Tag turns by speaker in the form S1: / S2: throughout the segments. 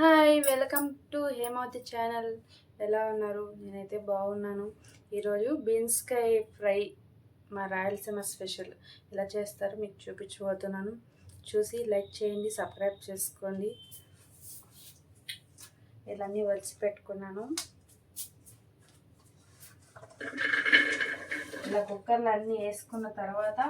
S1: Hi, welcome to Hemavathi channel. ఎలా ఉన్నారు? నేనైతే బాగున్నాను. ఈరోజు బీన్స్కాయ ఫ్రై మా రాయలసీమ స్పెషల్ ఎలా చేస్తారో మీకు చూపించబోతున్నాను. చూసి లైక్ చేయండి, సబ్స్క్రైబ్ చేసుకోండి. ఇలాన్నీ వలిసి పెట్టుకున్నాను. ఇలా కుక్కర్లో అన్నీ వేసుకున్న తర్వాత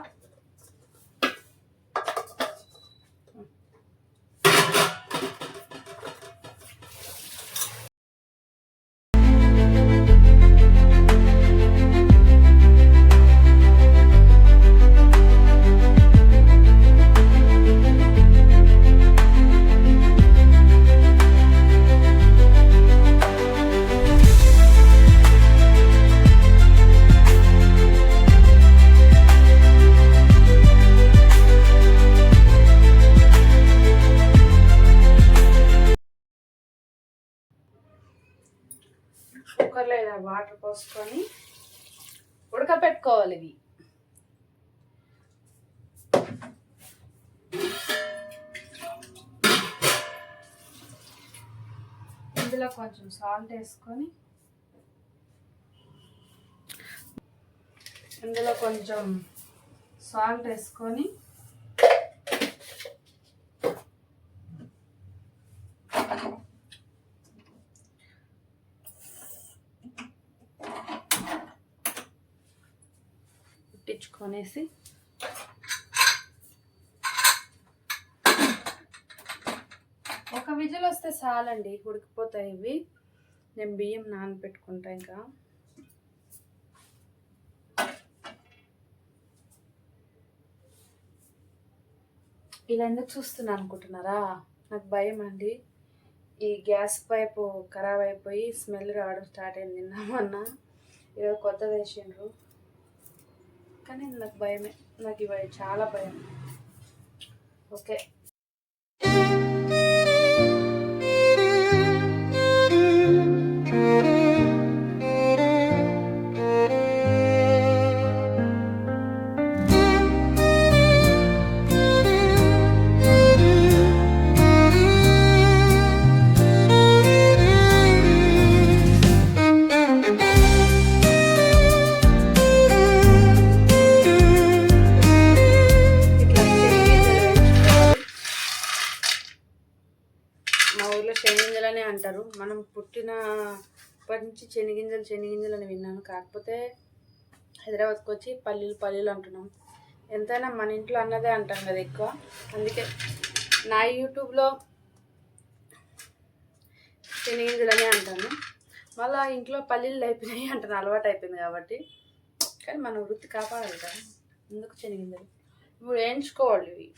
S1: కుక్కర్లో ఇలా వాటర్ పోసుకొని ఉడకపెట్టుకోవాలి. ఇవి ఇందులో కొంచెం సాల్ట్ వేసుకొని పుట్టించుకొనేసి ఒక విజిల్ వస్తే చాలండి, ఉడికిపోతాయి ఇవి. నేను బియ్యం నానబెట్టుకుంటా. ఇంకా ఇలా ఎందుకు చూస్తున్నా అనుకుంటున్నారా? నాకు భయం అండి. ఈ గ్యాస్ పైపు ఖరాబ్ అయిపోయి స్మెల్ రావడం స్టార్ట్ అయింది. నిన్నమన్నా ఈరోజు కొత్తది వేసిండ్రు, కానీ నాకు భయమే. నాకు ఇవి చాలా భయం. ఓకే, మా ఊర్లో శనగింజలనే అంటారు. మనం పుట్టినప్పటి నుంచి శనగింజలు అని విన్నాను. కాకపోతే హైదరాబాద్కి వచ్చి పల్లీలు అంటున్నాం. ఎంతైనా మన ఇంట్లో అన్నదే అంటాం కదా ఎక్కువ. అందుకే నా యూట్యూబ్లో శనగింజలనే అంటాను. మళ్ళీ ఇంట్లో పల్లీలు అయిపోయినాయి అంటాను, అలవాటు అయిపోయింది కాబట్టి. కానీ మనం వృత్తి కాపాడాలి కదా, ఎందుకు శనగింజలు ఇప్పుడు వేయించుకోవాలి. ఇవి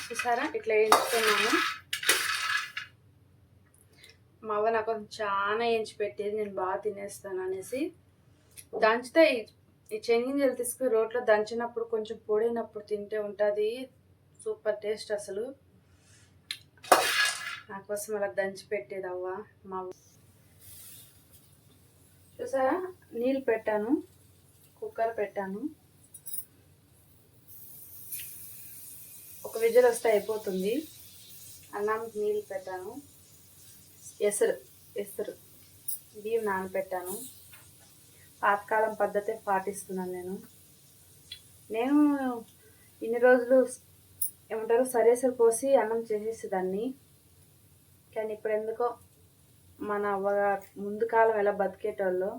S1: చూసారా ఇట్లా వేయించుకున్నాను. మా అవ్వ నాకు చాలా వేయించి పెట్టేది, నేను బాగా తినేస్తాను అనేసి. దంచితే ఈ శనగింజలు తీసుకుని రోట్లో దంచినప్పుడు కొంచెం పొడినప్పుడు తింటే ఉంటుంది సూపర్ టేస్ట్. అసలు నా కోసం అలా దంచి పెట్టేది అవ్వ. మా చూసారా, నీళ్ళు పెట్టాను, కుక్కర్ పెట్టాను. ఒక విజిల్ వస్తే అయిపోతుంది. అన్నానికి నీళ్ళు పెట్టాను. ఎసరు బియ్యం నానబెట్టాను. పాతకాలం పద్ధతి పాటిస్తున్నాను నేను. ఇన్ని రోజులు ఏమంటారు, సరేసరి పోసి అన్నం చేసేసేదాన్ని. కానీ ఇప్పుడు ఎందుకో మన అవ్వగారు ముందు కాలం ఎలా బతికేటోళ్ళో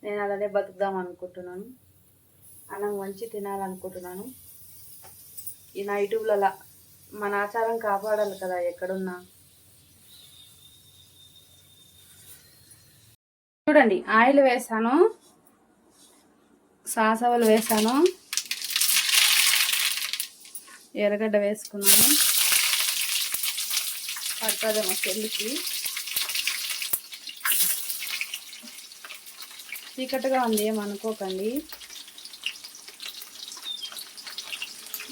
S1: నేను అలానే బతుకుదాం అనుకుంటున్నాను. అన్నం వంచి తినాలనుకుంటున్నాను. ఈ నా యూట్యూబ్లలో మన ఆచారం కాపాడాలి కదా ఎక్కడున్నా. చూడండి, ఆయిల్ వేసాను, సాసవలు వేసాను, ఎర్రగడ్డ వేసుకున్నాను. పడుతుందేమో చెల్లికి. చీకటిగా ఉంది, ఏమనుకోకండి,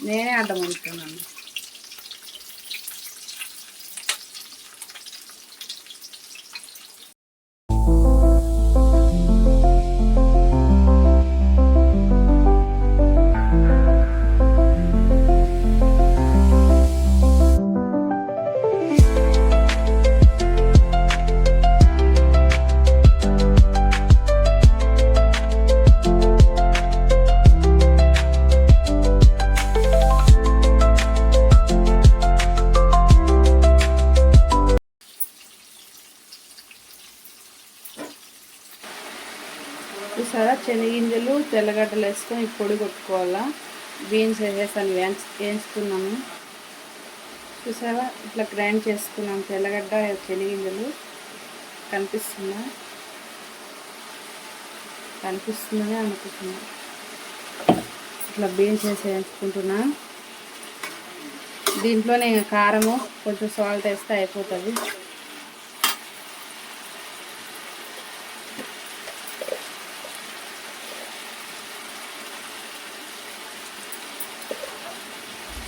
S1: నేనే అడ్డం ఉంటున్నాను. చూసారా, శనగింజలు తెల్లగడ్డలు వేసుకొని పొడి కొట్టుకోవాలా. బీన్స్ వేసేసాను, వేయించుకున్నాను. చూసారా, ఇట్లా గ్రైండ్ చేసుకున్నాను. తెల్లగడ్డ శనగింజలు కనిపిస్తుందని అనుకుంటున్నా. ఇట్లా బీన్స్ వేసి వేయించుకుంటున్నా. దీంట్లోనే కారము కొంచెం సాల్ట్ వేస్తే అయిపోతుంది.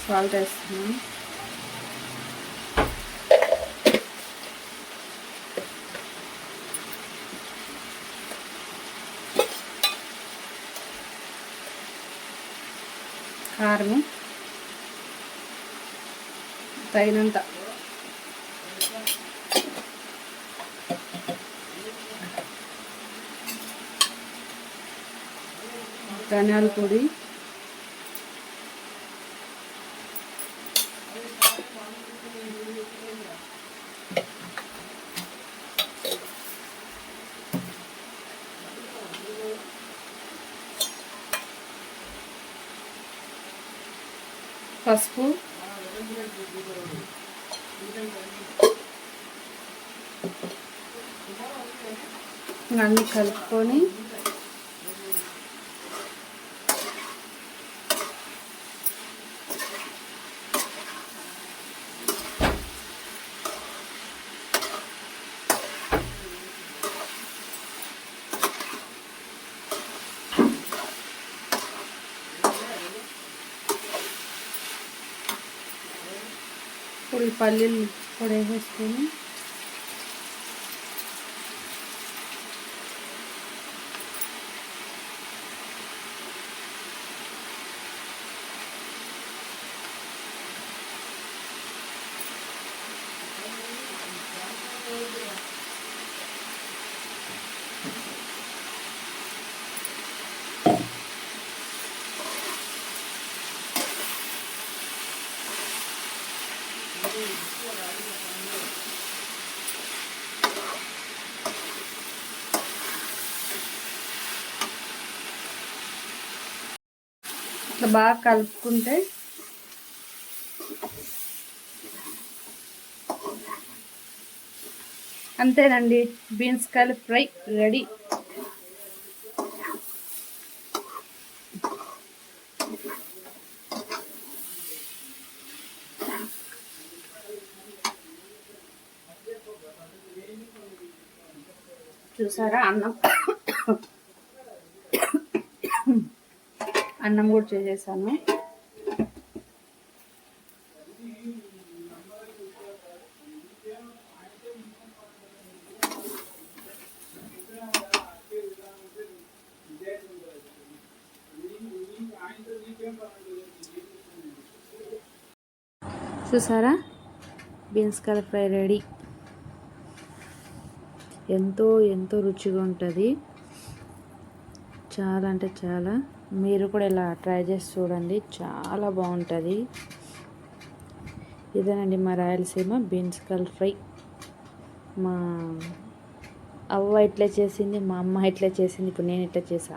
S1: సాల్ట్ వేస్తున్నాను. కారము తగినంత. ధనియాల పొడి, పసుపు, అన్నీ కలుపుకొని పొడి పల్లీలు పొడి వేసుకొని ఇట్లా బాగా కలుపుకుంటే అంతేనండి, బీన్స్ కర్రీ ఫ్రై రెడీ. చూసారా, అన్నం కూడా చేసేసాను. చూసారా, బీన్స్ కర్రీ ఫ్రై రెడీ. ఎంతో ఎంతో రుచిగా ఉంటుంది. చాలా అంటే చాలా. మీరు కూడా ఇలా ట్రై చేసి చూడండి, చాలా బాగుంటుంది. ఇదేనండి మా రాయలసీమ బీన్స్ కర్రీ ఫ్రై. మా అవ్వ ఇట్లా చేసింది, మా అమ్మ ఇట్లా చేసింది, ఇప్పుడు నేను ఇట్లా చేసా.